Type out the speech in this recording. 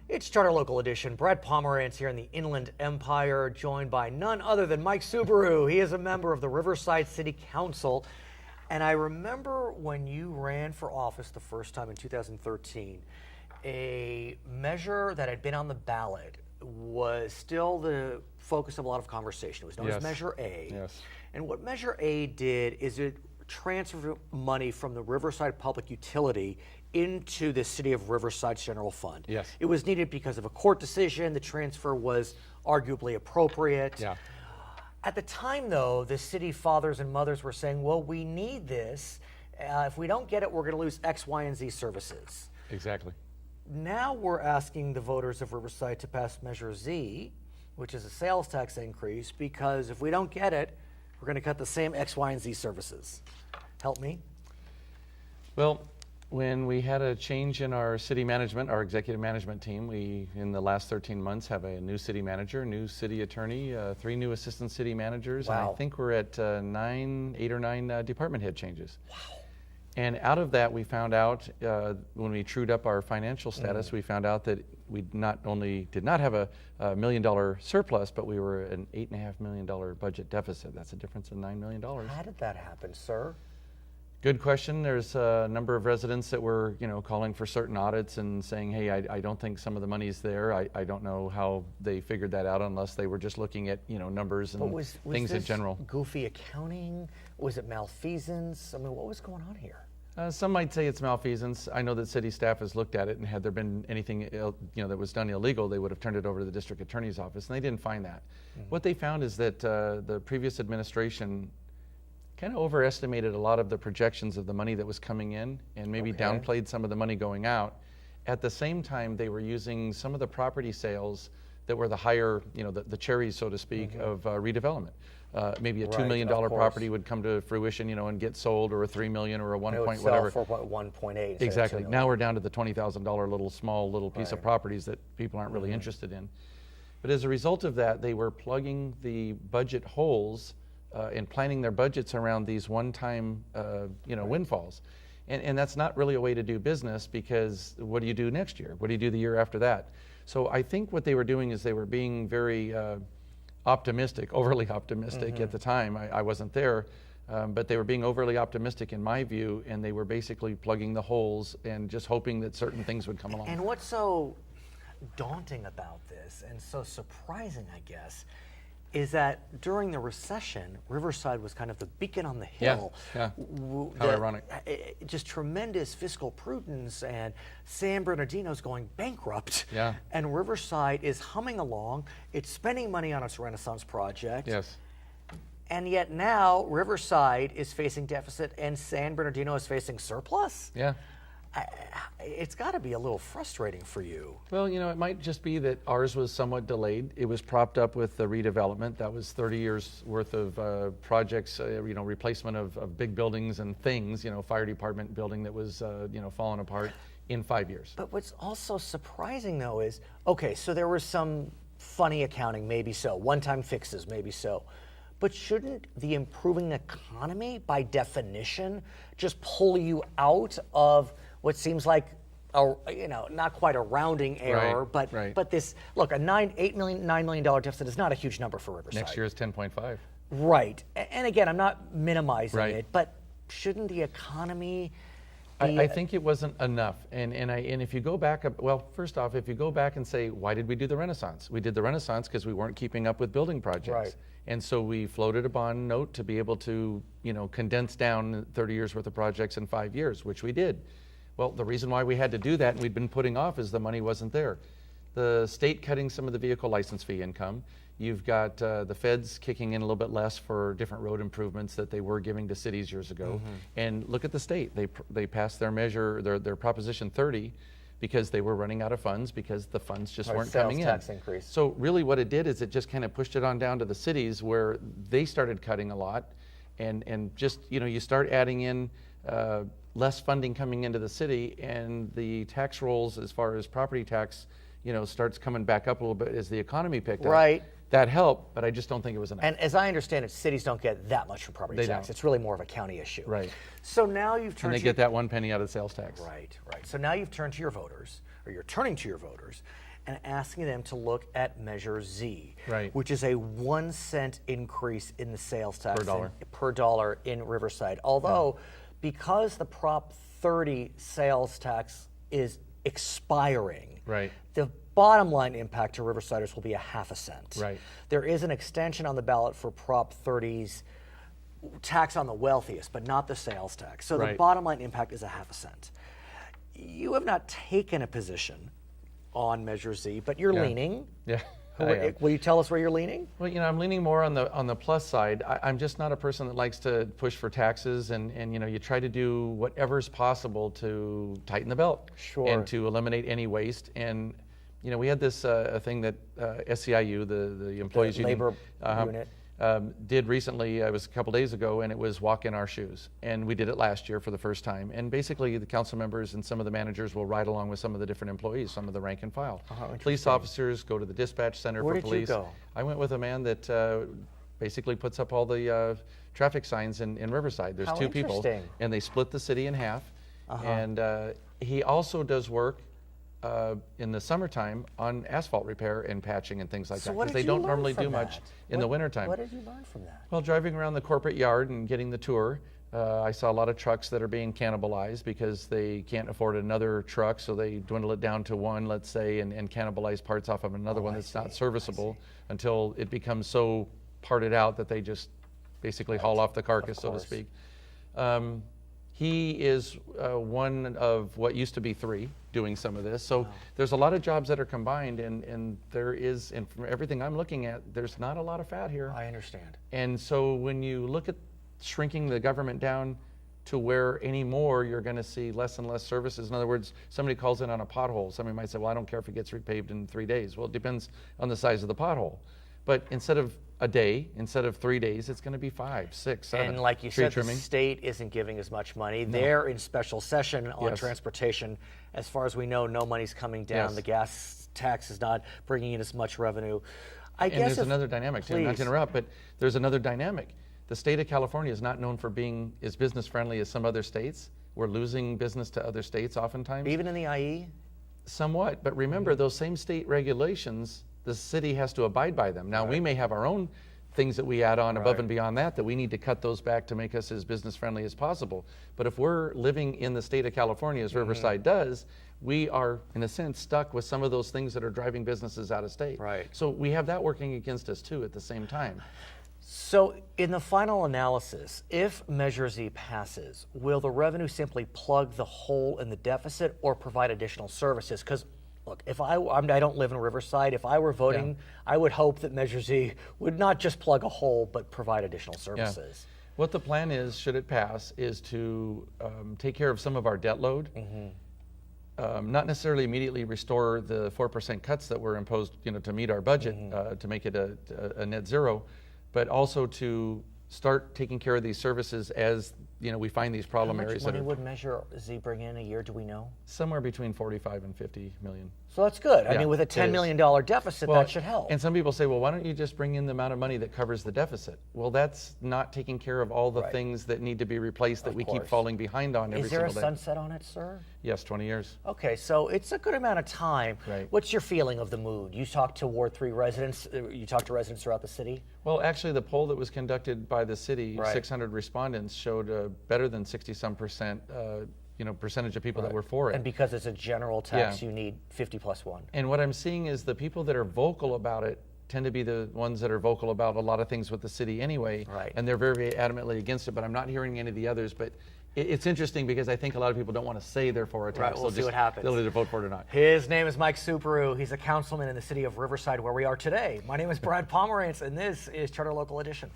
It's Charter Local Edition. Brett Pomerance here in the Inland Empire, joined by none other than Mike Soubirous. He is a member of the Riverside City Council. And I remember when you ran for office the first time in 2013, a measure that had been on the ballot was still the focus of a lot of conversation. It was known as Measure A. Yes. And what Measure A did is it transferred money from the Riverside Public Utility into the City of Riverside's general fund. Yes. It was needed because of a court decision. The transfer was arguably appropriate. Yeah. At the time, though, the city fathers and mothers were saying, well, we need this. If we don't get it, we're going to lose X, Y, and Z services. Exactly. Now we're asking the voters of Riverside to pass Measure Z, which is a sales tax increase, because if we don't get it, we're going to cut the same X, Y, and Z services. Help me? Well, when we had a change in our city management, our executive management team, we, in the last 13 months, have a new city manager, new city attorney, 3 new assistant city managers, Wow. and I think we're at 8 or 9 department head changes. Wow. And out of that, we found out, when we trued up our financial status, we found out that we not only did not have a $1 million surplus, but we were an $8.5 million budget deficit. That's a difference of $9 million. How did that happen, sir? Good question. There's a number of residents that were, calling for certain audits and saying, hey, I don't think some of the money's there. I don't know how they figured that out unless they were just looking at, numbers and things in general. Goofy accounting? Was it malfeasance? I mean, what was going on here? Some might say it's malfeasance. I know that city staff has looked at it, and had there been anything that was done illegal, they would have turned it over to the district attorney's office, and they didn't find that. What they found is that the previous administration kind of overestimated a lot of the projections of the money that was coming in, and maybe downplayed some of the money going out. At the same time, they were using some of the property sales that were the higher, the cherries, so to speak, of redevelopment. Maybe a $2 million property would come to fruition, and get sold, or a $3 million, or a 1 point whatever. 1.8. Exactly. Now we're down to the $20,000 small little piece of properties that people aren't really interested in. But as a result of that, they were plugging the budget holes and planning their budgets around these one-time, windfalls. And that's not really a way to do business, because what do you do next year? What do you do the year after that? So I think what they were doing is they were being very optimistic, overly optimistic at the time. I wasn't there, but they were being overly optimistic in my view, and they were basically plugging the holes and just hoping that certain things would come along. And what's so daunting about this, and so surprising, I guess, is that during the recession, Riverside was kind of the beacon on the hill. Yeah. How ironic. Just tremendous fiscal prudence, and San Bernardino's going bankrupt. Yeah. And Riverside is humming along. It's spending money on its Renaissance project. Yes. And yet now Riverside is facing deficit and San Bernardino is facing surplus. Yeah. It's got to be a little frustrating for you. Well, it might just be that ours was somewhat delayed. It was propped up with the redevelopment. That was 30 years worth of projects, replacement of big buildings and things, fire department building that was, falling apart in 5 years. But what's also surprising, though, is, okay, so there was some funny accounting, maybe so, one-time fixes, maybe so. But shouldn't the improving economy, by definition, just pull you out of what seems like not quite a rounding error, but this, look, $9 million deficit is not a huge number for Riverside. Next year is 10.5. Right, and again, I'm not minimizing it, but shouldn't the economy be... I think it wasn't enough, and if you go back, first off, if you go back and say, why did we do the Renaissance? We did the Renaissance because we weren't keeping up with building projects. Right. And so we floated a bond note to be able to, condense down 30 years worth of projects in 5 years, which we did. Well, the reason why we had to do that, and we'd been putting off, is the money wasn't there. The state cutting some of the vehicle license fee income. You've got the feds kicking in a little bit less for different road improvements that they were giving to cities years ago. And look at the state. They passed their measure, their Proposition 30, because they were running out of funds, because the funds just weren't coming in. Sales tax increase. So really what it did is it just kind of pushed it on down to the cities, where they started cutting a lot, and just, you start adding in less funding coming into the city, and the tax rolls as far as property tax, starts coming back up a little bit as the economy picked up. Right. That helped, but I just don't think it was enough. And as I understand it, cities don't get that much from property tax. Don't. It's really more of a county issue. Right. So now you've turned And they get that 1 penny out of sales tax. Right. So now you've turned to your voters, or you're turning to your voters, and asking them to look at Measure Z, Right. which is a 1 cent increase in the sales tax Per dollar. in Riverside. Although, because the Prop 30 sales tax is expiring, Right. the bottom line impact to Riversiders will be a half a cent. Right. There is an extension on the ballot for Prop 30's tax on the wealthiest, but not the sales tax. So the Right. bottom line impact is a half a cent. You have not taken a position on Measure Z, but you're leaning. Yeah. Will you tell us where you're leaning? Well, I'm leaning more on the plus side. I'm just not a person that likes to push for taxes, and you try to do whatever's possible to tighten the belt, Sure. and to eliminate any waste. And we had this a thing that SEIU, the employees union, labor unit. did recently. It was a couple days ago, and it was walk in our shoes. And we did it last year for the first time. And basically, the council members and some of the managers will ride along with some of the different employees, some of the rank and file. Police officers go to the dispatch center Where for did you police. go? I went with a man that basically puts up all the traffic signs in Riverside. There's How 2 people, interesting. and they split the city in half. And he also does work in the summertime on asphalt repair and patching and things like So that, what because did they you don't learn normally from do much that? in the wintertime. What did you learn from that? Well, driving around the corporate yard and getting the tour, I saw a lot of trucks that are being cannibalized because they can't afford another truck, so they dwindle it down to one, let's say, and cannibalize parts off of another one that's not serviceable until it becomes so parted out that they just basically haul off the carcass, so to speak. He is one of what used to be 3 doing some of this. So there's a lot of jobs that are combined, and there is, and from everything I'm looking at, there's not a lot of fat here. I understand. And so when you look at shrinking the government down to where anymore you're going to see less and less services. In other words, somebody calls in on a pothole. Somebody might say, well, I don't care if it gets repaved in 3 days. Well, it depends on the size of the pothole. But instead of a day, instead of 3 days, it's going to be 5, 6, 7. And like you Tree said, trimming. the state isn't giving as much money. They're in special session on Yes. transportation. As far as we know, no money's coming down. Yes. The gas tax is not bringing in as much revenue. I And guess there's another dynamic, too, not to interrupt, but there's another dynamic. The state of California is not known for being as business friendly as some other states. We're losing business to other states oftentimes. Even in the IE? Somewhat, but remember, those same state regulations, the city has to abide by them. Now, we may have our own things that we add on above and beyond that we need to cut those back to make us as business friendly as possible. But if we're living in the state of California, as Riverside does, we are, in a sense, stuck with some of those things that are driving businesses out of state. Right. So we have that working against us, too, at the same time. So in the final analysis, if Measure Z passes, will the revenue simply plug the hole in the deficit or provide additional services? Because look, if I don't live in Riverside, if I were voting, I would hope that Measure Z would not just plug a hole, but provide additional services. What the plan is, should it pass, is to take care of some of our debt load. Not necessarily immediately restore the 4% cuts that were imposed, to meet our budget, to make it a net zero, but also to start taking care of these services as we find these problem How much areas money that are would Measure Z bring in a year? Do we know? somewhere between 45 and 50 million. So that's good. I Yeah, mean, with a it $10 is. million deficit, that should help. And some people say, well, why don't you just bring in the amount of money that covers the deficit? Well, that's not taking care of all the things that need to be replaced that we keep course. falling behind on every Is there a single day. sunset on it, sir? Yes, 20 years. Okay, so it's a good amount of time. Right. What's your feeling of the mood? You talked to Ward 3 residents, you talked to residents throughout the city? Well, actually, the poll that was conducted by the city, Right. 600 respondents, showed better than 60-some%, percentage of people that were for it. And because it's a general tax, Yeah. you need 50 plus 1. And what I'm seeing is the people that are vocal about it tend to be the ones that are vocal about a lot of things with the city anyway. Right. And they're very, very adamantly against it, but I'm not hearing any of the others. But it's interesting because I think a lot of people don't want to say they're for a tax. Right, we'll see what happens. They'll either vote for it or not. His name is Mike Soubirous. He's a councilman in the city of Riverside, where we are today. My name is Brad Pomerance, and this is Charter Local Edition.